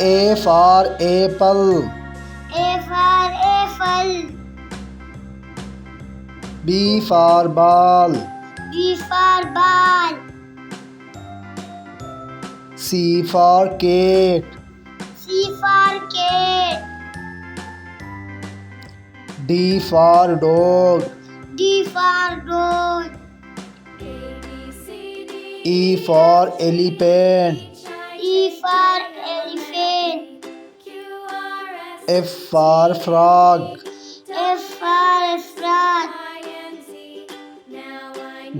A for apple. A for apple. B for ball. B for ball. C for cat. C for cat. D for dog. D for dog. E for elephant. E for elephant. F for frog. F for frog.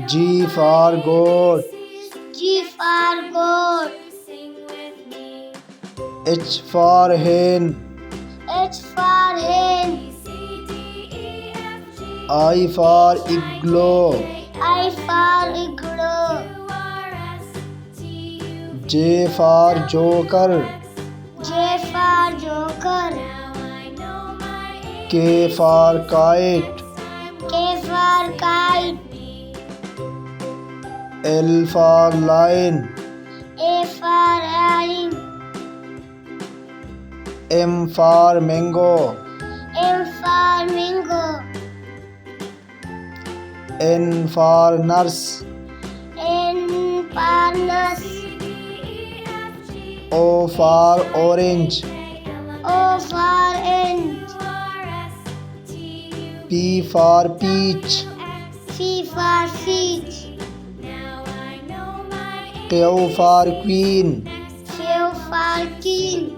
G for goat. G for goat. H for hen. H for hen. I for igloo. I for igloo. J for joker. J for joker. K for kite. K for kite. L for lion. A for lion. M for mango. M for mango. N for nurse. N for nurse. O for orange. O for orange. P for peach. P for peach. Q for queen. Q for king.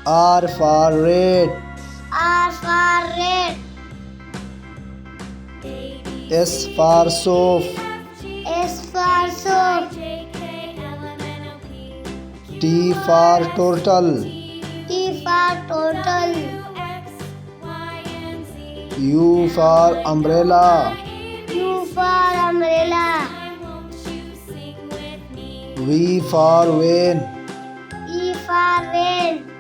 R for red. R for red. S for soap. S for soap. T for turtle. T for turtle. U for umbrella. U for umbrella. V for van. E for van.